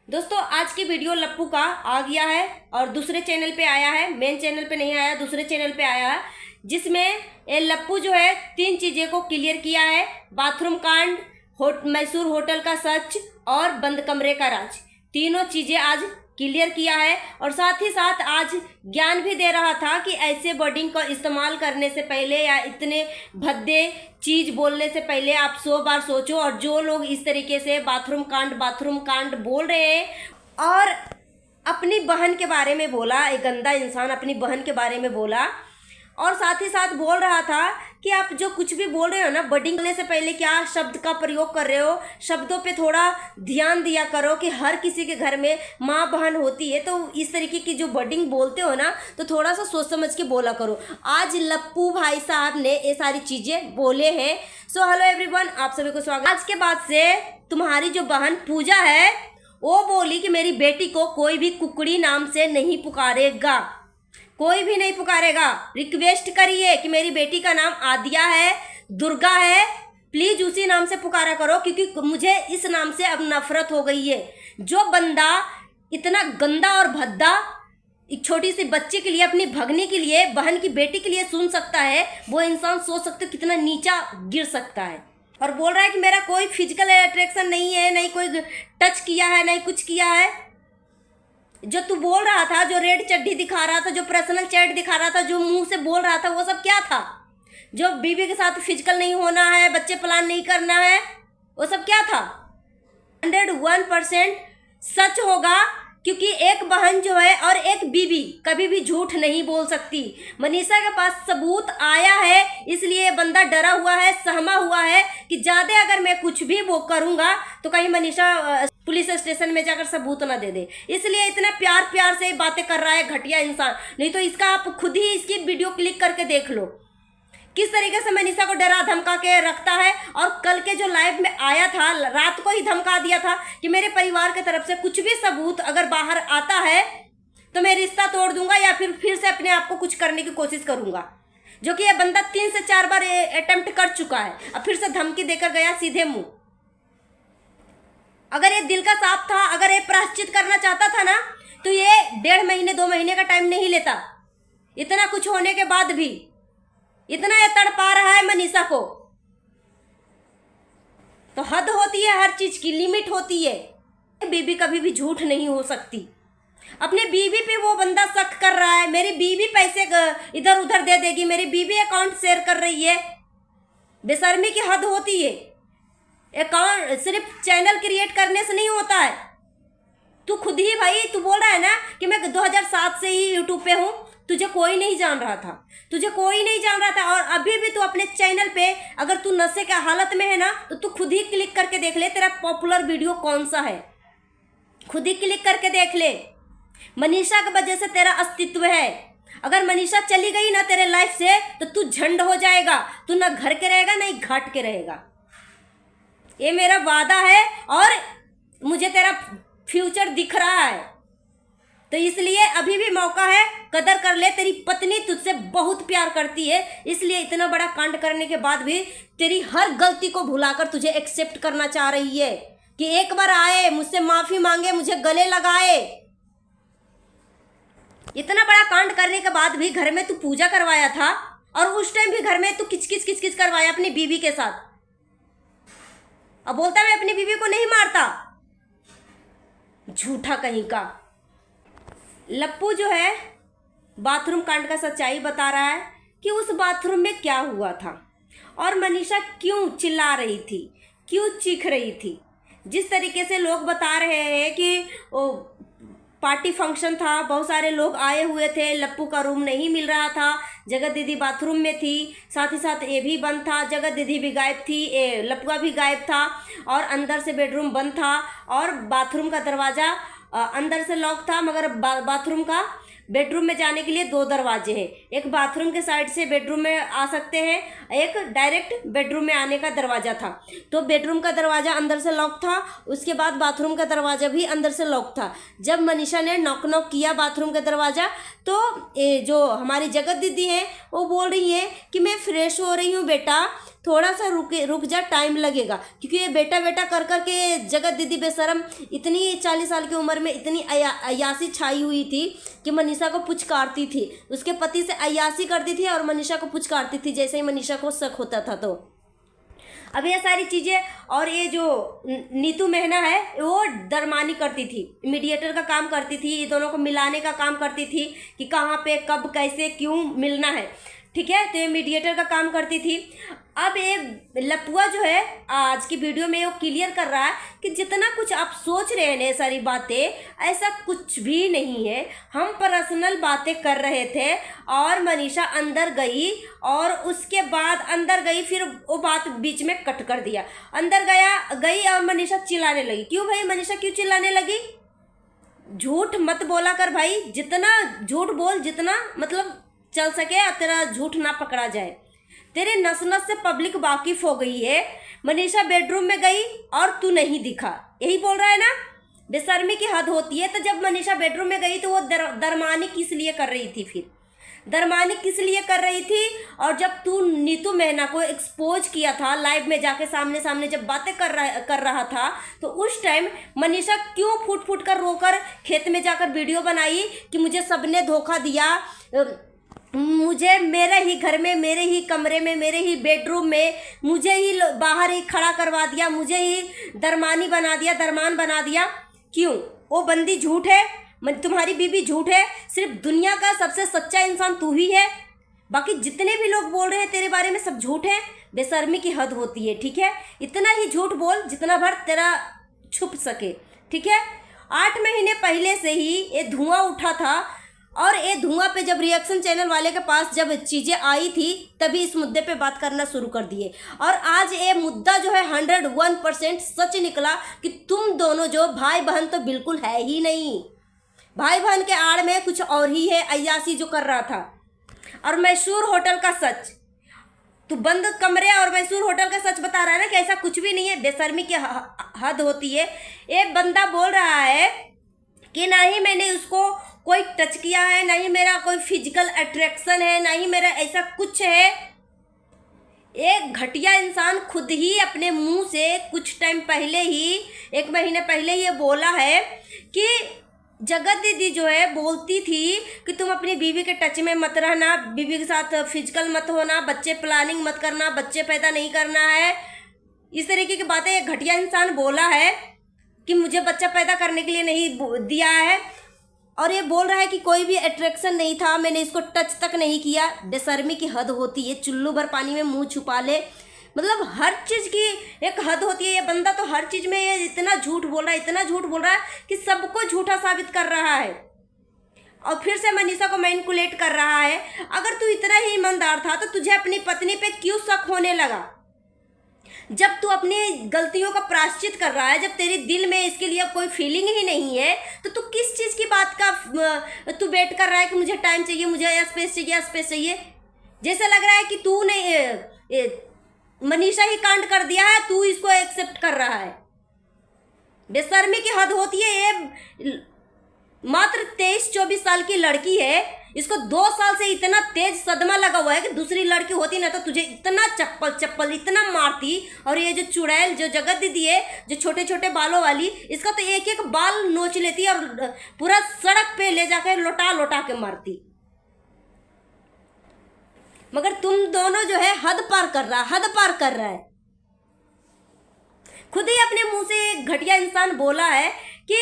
दोस्तों आज की वीडियो लप्पू का आ गया है और दूसरे चैनल पे आया है। मेन चैनल पे नहीं आया, दूसरे चैनल पे आया है, जिसमें ये लप्पू जो है 3 चीजें को क्लियर किया है। बाथरूम कांड, मैसूर होटल का सच और बंद कमरे का राज। तीनों चीजें आज क्लियर किया है और साथ ही साथ आज ज्ञान भी दे रहा था कि ऐसे वर्डिंग का इस्तेमाल करने से पहले या इतने भद्दे चीज बोलने से पहले आप 100 बार सोचो। और जो लोग इस तरीके से बाथरूम कांड बोल रहे हैं और अपनी बहन के बारे में बोला, एक गंदा इंसान अपनी बहन के बारे में बोला और साथ ही साथ बोल रहा था कि आप जो कुछ भी बोल रहे हो ना, वर्डिंग करने से पहले क्या शब्द का प्रयोग कर रहे हो, शब्दों पे थोड़ा ध्यान दिया करो कि हर किसी के घर में माँ बहन होती है। तो इस तरीके की जो वर्डिंग बोलते हो ना, तो थोड़ा सा सोच समझ के बोला करो। आज लप्पू भाई साहब ने ये सारी चीज़ें बोले हैं। सो हेलो एवरीवन, आप सभी को स्वागत। आज के बाद से तुम्हारी जो बहन पूजा है वो बोली कि मेरी बेटी को कोई भी कुकड़ी नाम से नहीं पुकारेगा, कोई भी नहीं पुकारेगा। रिक्वेस्ट करिए कि मेरी बेटी का नाम आदिया है, दुर्गा है, प्लीज उसी नाम से पुकारा करो, क्योंकि मुझे इस नाम से अब नफरत हो गई है। जो बंदा इतना गंदा और भद्दा एक छोटी सी बच्चे के लिए, अपनी भगनी के लिए, बहन की बेटी के लिए सुन सकता है, वो इंसान सोच सकते कितना नीचा गिर सकता है। और बोल रहा है कि मेरा कोई फिजिकल अट्रैक्शन नहीं है, नहीं कोई टच किया है, नहीं कुछ किया है। जो तू बोल रहा था, जो रेड चड्डी दिखा रहा था, जो पर्सनल चैट दिखा रहा था, जो मुंह से बोल रहा था, वो सब क्या था? जो बीवी के साथ फिजिकल नहीं होना है, बच्चे प्लान नहीं करना है, वो सब क्या था? 101% सच होगा, क्योंकि एक बहन जो है और एक बीवी कभी भी झूठ नहीं बोल सकती। मनीषा के पास सबूत आया है, इसलिए बंदा डरा हुआ है, सहमा हुआ है कि ज्यादा अगर मैं कुछ भी वो करूंगा तो कहीं मनीषा पुलिस स्टेशन में जाकर सबूत ना दे दे, इसलिए इतना प्यार प्यार से बातें कर रहा है घटिया इंसान। नहीं तो इसका आप खुद ही इसकी वीडियो क्लिक करके देख लो किस तरीके से मनीषा को डरा धमका के रखता है। और कल के जो लाइव में आया था, रात को ही धमका दिया था कि मेरे परिवार की तरफ से कुछ भी सबूत अगर बाहर आता है तो मैं रिश्ता तोड़ दूंगा या फिर से अपने आप को कुछ करने की कोशिश करूंगा। जो कि यह बंदा 3 से 4 बार अटेम्प्ट कर चुका है, अब फिर से धमकी देकर गया सीधे मुंह। अगर ये दिल का साफ था, अगर ये प्रायश्चित करना चाहता था ना, तो ये 1.5 महीने 2 महीने का टाइम नहीं लेता। इतना कुछ होने के बाद भी इतना ये तड़पा रहा है मनीषा को, तो हद होती है, हर चीज की लिमिट होती है। बीवी कभी भी झूठ नहीं हो सकती। अपने बीवी पे वो बंदा शक कर रहा है, मेरी बीवी पैसे इधर उधर दे देगी, मेरी बीवी अकाउंट शेयर कर रही है। बेशर्मी की हद होती है। अकाउंट सिर्फ चैनल क्रिएट करने से नहीं होता है। तू खुद ही भाई, तू बोल रहा है ना कि मैं 2007 से ही यूट्यूब पे हूँ, तुझे कोई नहीं जान रहा था, तुझे कोई नहीं जान रहा था। और अभी भी तू अपने चैनल पे अगर तू नशे के हालत में है ना, तो तू खुद ही क्लिक करके देख ले तेरा पॉपुलर वीडियो कौन सा है, खुद ही क्लिक करके देख ले। मनीषा की वजह से तेरा अस्तित्व है। अगर मनीषा चली गई ना तेरे लाइफ से, तो तू झंड हो जाएगा, तू ना घर के रहेगा ना ही घाट के रहेगा। ये मेरा वादा है और मुझे तेरा फ्यूचर दिख रहा है, तो इसलिए अभी भी मौका है, कदर कर ले। तेरी पत्नी तुझसे बहुत प्यार करती है, इसलिए इतना बड़ा कांड करने के बाद भी तेरी हर गलती को भुलाकर तुझे एक्सेप्ट करना चाह रही है कि एक बार आए, मुझसे माफी मांगे, मुझे गले लगाए। इतना बड़ा कांड करने के बाद भी घर में तू पूजा करवाया था और उस टाइम भी घर में तू किचकिच करवाया अपनी बीवी के साथ। अब बोलता मैं अपनी बीवी को नहीं मारता, झूठा कहीं का। लप्पू जो है बाथरूम कांड का सच्चाई बता रहा है कि उस बाथरूम में क्या हुआ था और मनीषा क्यों चिल्ला रही थी, क्यों चीख रही थी। जिस तरीके से लोग बता रहे हैं कि वो पार्टी फंक्शन था, बहुत सारे लोग आए हुए थे, लप्पू का रूम नहीं मिल रहा था, जगत दीदी बाथरूम में थी, साथ ही साथ ये भी बंद था, जगत दीदी भी गायब थी, लप्पुआ भी गायब था और अंदर से बेडरूम बंद था और बाथरूम का दरवाज़ा अंदर से लॉक था। मगर बाथरूम का बेडरूम में जाने के लिए 2 दरवाजे हैं, एक बाथरूम के साइड से बेडरूम में आ सकते हैं, एक डायरेक्ट बेडरूम में आने का दरवाज़ा था। तो बेडरूम का दरवाज़ा अंदर से लॉक था, उसके बाद बाथरूम का दरवाज़ा भी अंदर से लॉक था। जब मनीषा ने नॉक किया बाथरूम का दरवाज़ा, तो जो हमारी जगत दीदी हैं वो बोल रही हैं कि मैं फ्रेश हो रही हूँ बेटा, थोड़ा सा रुक जा, टाइम लगेगा, क्योंकि ये बेटा बेटा कर कर के जगत दीदी बेशरम इतनी 40 साल की उम्र में इतनी अयासी छाई हुई थी कि मनीषा को पुचकारती थी, उसके पति से अयासी करती थी और मनीषा को पुचकारती थी जैसे ही मनीषा को शक होता था। तो अब ये सारी चीज़ें, और ये जो नीतू मेहना है वो दरमानी करती थी, मीडिएटर का काम करती थी, ये दोनों को मिलाने का काम करती थी कि कहाँ पे कब कैसे क्यों मिलना है, ठीक है। तो ये मीडिएटर का काम करती थी। अब ये लपुआ जो है आज की वीडियो में वो क्लियर कर रहा है कि जितना कुछ आप सोच रहे हैं सारी बातें, ऐसा कुछ भी नहीं है। हम पर्सनल बातें कर रहे थे और मनीषा अंदर गई और उसके बाद अंदर गई, फिर वो बात बीच में कट कर दिया। अंदर गई और मनीषा चिल्लाने लगी। क्यों भाई मनीषा क्यों चिल्लाने लगी? झूठ मत बोला कर भाई, जितना झूठ बोल जितना मतलब चल सके और तेरा झूठ ना पकड़ा जाए। तेरे नस नस से पब्लिक वाकिफ हो गई है। मनीषा बेडरूम में गई और तू नहीं दिखा, यही बोल रहा है ना? बेशर्मी की हद होती है। तो जब मनीषा बेडरूम में गई तो वो दरमानी किस लिए कर रही थी? फिर दरमानी किस लिए कर रही थी? और जब तू नीतू मेहना को एक्सपोज किया था लाइव में जाके, सामने सामने जब बातें कर रहा था, तो उस टाइम मनीषा क्यों फूट फूट कर रोकर खेत में जाकर वीडियो बनाई कि मुझे सबने धोखा दिया, मुझे मेरे ही घर में, मेरे ही कमरे में, मेरे ही बेडरूम में मुझे ही बाहर ही खड़ा करवा दिया, मुझे ही दरमान बना दिया। क्यों? वो बंदी झूठ है, तुम्हारी बीबी झूठ है, सिर्फ दुनिया का सबसे सच्चा इंसान तू ही है। बाकी जितने भी लोग बोल रहे हैं तेरे बारे में सब झूठ है। बेशर्मी की हद होती है, ठीक है। इतना ही झूठ बोल जितना भर तेरा छुप सके, ठीक है। 8 महीने पहले से ही ये धुआं उठा था और ये धुआं पे जब रिएक्शन चैनल वाले के पास जब चीज़ें आई थी तभी इस मुद्दे पे बात करना शुरू कर दिए। और आज ये मुद्दा जो है 101% सच निकला कि तुम दोनों जो भाई बहन तो बिल्कुल है ही नहीं। भाई बहन के आड़ में कुछ और ही है, अय्यासी जो कर रहा था। और मैसूर होटल का सच, तू बंद कमरे और मैसूर होटल का सच बता रहा है ना कि ऐसा कुछ भी नहीं है। बेशर्मी की हद होती है। एक बंदा बोल रहा है कि ना ही मैंने उसको कोई टच किया है, ना ही मेरा कोई फिजिकल अट्रैक्शन है, ना ही मेरा ऐसा कुछ है। एक घटिया इंसान खुद ही अपने मुंह से कुछ टाइम पहले ही, 1 महीने पहले ये बोला है कि जगत दीदी जो है बोलती थी कि तुम अपनी बीवी के टच में मत रहना, बीवी के साथ फिजिकल मत होना, बच्चे प्लानिंग मत करना, बच्चे पैदा नहीं करना है। इस तरीके की बातें एक घटिया इंसान बोला है कि मुझे बच्चा पैदा करने के लिए नहीं दिया है। और ये बोल रहा है कि कोई भी अट्रैक्शन नहीं था, मैंने इसको टच तक नहीं किया। बेशर्मी की हद होती है। चुल्लू भर पानी में मुंह छुपा ले, मतलब हर चीज़ की एक हद होती है। ये बंदा तो हर चीज़ में ये इतना झूठ बोल रहा है, इतना झूठ बोल रहा है कि सबको झूठा साबित कर रहा है। और फिर से मनीषा को मैनिपुलेट कर रहा है। अगर तू इतना ही ईमानदार था तो तुझे अपनी पत्नी पे क्यों शक होने लगा? जब तू अपनी गलतियों का प्रायश्चित कर रहा है, जब तेरे दिल में इसके लिए कोई फीलिंग ही नहीं है, तो तू किस चीज़ की बात का तू वेट कर रहा है कि मुझे टाइम चाहिए, मुझे स्पेस चाहिए। जैसे लग रहा है कि तू नहीं, मनीषा ही कांड कर दिया है, तू इसको एक्सेप्ट कर रहा है। बेशर्मी की हद होती है। ये मात्र 23-24 साल की लड़की है, इसको 2 साल से इतना तेज सदमा लगा हुआ है कि दूसरी लड़की होती ना तो तुझे इतना चप्पल इतना मारती। और ये जो चुड़ैल जो जगत दीदी है, जो छोटे छोटे बालों वाली, इसका तो एक एक बाल नोच लेती और पूरा सड़क पे ले जाकर लौटा के मारती। मगर तुम दोनों जो है हद पार कर रहा है। खुद ही अपने मुंह से एक घटिया इंसान बोला है कि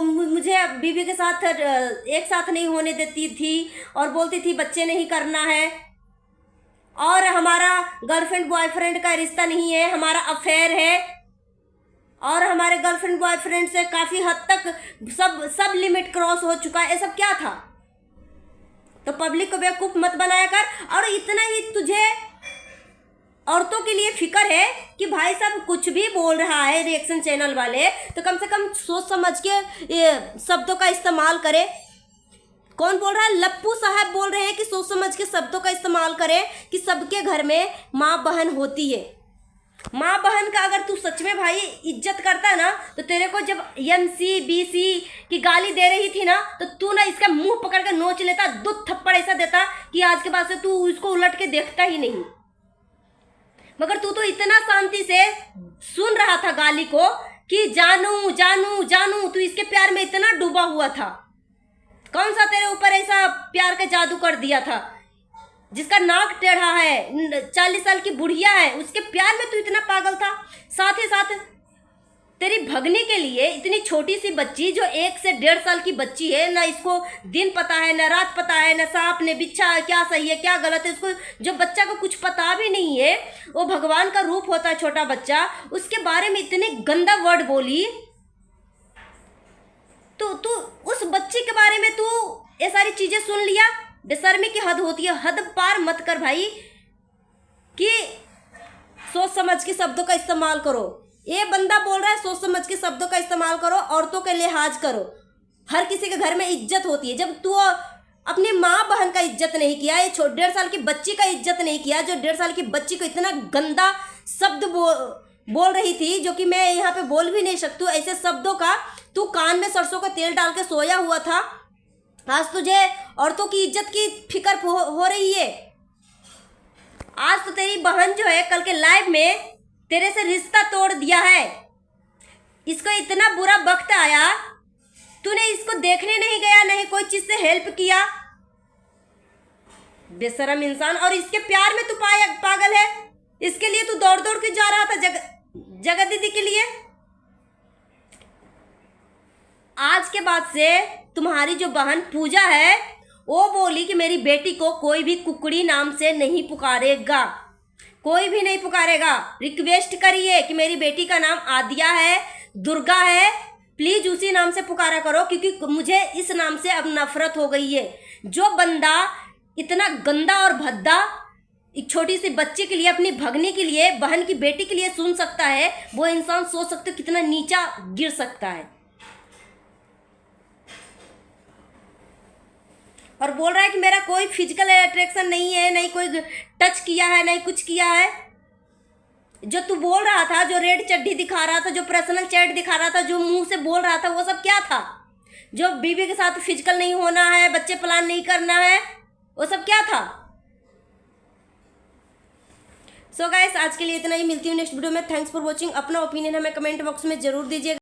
मुझे बीवी के साथ एक साथ नहीं होने देती थी और बोलती थी बच्चे नहीं करना है, और हमारा गर्लफ्रेंड बॉयफ्रेंड का रिश्ता नहीं है, हमारा अफेयर है, और हमारे गर्लफ्रेंड बॉयफ्रेंड से काफ़ी हद तक सब लिमिट क्रॉस हो चुका है। ये सब क्या था? तो पब्लिक को बेवकूफ़ मत बनाया कर। और इतना ही तुझे औरतों के लिए फिक्र है कि भाई साहब कुछ भी बोल रहा है रिएक्शन चैनल वाले, तो कम से कम सोच समझ के शब्दों का इस्तेमाल करे। कौन बोल रहा है? लप्पू साहब बोल रहे हैं कि सोच समझ के शब्दों का इस्तेमाल करें कि सबके घर में माँ बहन होती है। माँ बहन का अगर तू सच में भाई इज्जत करता है ना, तो तेरे को जब MC BC की गाली दे रही थी ना, तो तू ना इसका मुंह पकड़ कर नोच लेता, 2 थप्पड़ ऐसा देता कि आज के बाद से तू इसको उलट के देखता ही नहीं। मगर तू तो इतना शांति से सुन रहा था गाली को कि जानू जानू जानू, तू इसके प्यार में इतना डूबा हुआ था। कौन सा तेरे ऊपर ऐसा प्यार का जादू कर दिया था? जिसका नाक टेढ़ा है, 40 साल की बुढ़िया है, उसके प्यार में तू इतना पागल था। साथ ही साथ तेरी भगनी के लिए इतनी छोटी सी बच्ची जो 1 से 1.5 साल की बच्ची है, ना इसको दिन पता है, ना रात पता है, ना सांप ने बिच्छा है, क्या सही है क्या गलत है, इसको जो बच्चा को कुछ पता भी नहीं है, वो भगवान का रूप होता है छोटा बच्चा, उसके बारे में इतने गंदा वर्ड बोली। तो तू उस बच्ची के बारे में तू ये सारी चीजें सुन लिया। बेशर्मी की हद होती है, हद पार मत कर भाई, कि सोच समझ के शब्दों का इस्तेमाल करो। ये बंदा बोल रहा है सोच समझ के शब्दों का इस्तेमाल करो, औरतों के लिहाज करो। हर किसी के घर में इज्जत होती है। जब तू अपनी माँ बहन का इज्जत नहीं किया, ये 1.5 साल की बच्ची का इज्जत नहीं किया, जो 1.5 साल की बच्ची को इतना गंदा शब्द बोल रही थी, जो कि मैं यहाँ पे बोल भी नहीं सकती, ऐसे शब्दों का तू कान में सरसों का तेल डाल के सोया हुआ था। आज तुझे औरतों की इज्जत की फिक्र हो रही है। आज तो तेरी बहन जो है कल के लाइव में तेरे से रिश्ता तोड़ दिया है। इसको इतना बुरा वक्त आया, तूने इसको देखने नहीं गया, नहीं कोई चीज से हेल्प किया। बेशरम इंसान। और इसके प्यार में तू पागल है। इसके लिए तू दौड़ दौड़ के जा रहा था जगत दीदी के लिए। आज के बाद से तुम्हारी जो बहन पूजा है, वो बोली कि मेरी बेटी को कोई भी कुकड़ी नाम से नहीं पुकारेगा, कोई भी नहीं पुकारेगा। रिक्वेस्ट करिए कि मेरी बेटी का नाम आदिया है, दुर्गा है, प्लीज उसी नाम से पुकारा करो, क्योंकि मुझे इस नाम से अब नफरत हो गई है। जो बंदा इतना गंदा और भद्दा एक छोटी सी बच्ची के लिए, अपनी भगनी के लिए, बहन की बेटी के लिए सुन सकता है, वो इंसान सोच सकते हो कितना नीचा गिर सकता है। और बोल रहा है कि मेरा कोई फिजिकल अट्रैक्शन नहीं है, नहीं कोई टच किया है, नहीं कुछ किया है। जो तू बोल रहा था, जो रेड चड्डी दिखा रहा था, जो पर्सनल चैट दिखा रहा था, जो मुंह से बोल रहा था, वो सब क्या था? जो बीवी के साथ फिजिकल नहीं होना है, बच्चे प्लान नहीं करना है, वो सब क्या था? सो गाइस, आज के लिए इतना ही। मिलती हूँ नेक्स्ट वीडियो में। Thanks for watching. अपना ओपिनियन हमें कमेंट बॉक्स में जरूर दीजिएगा।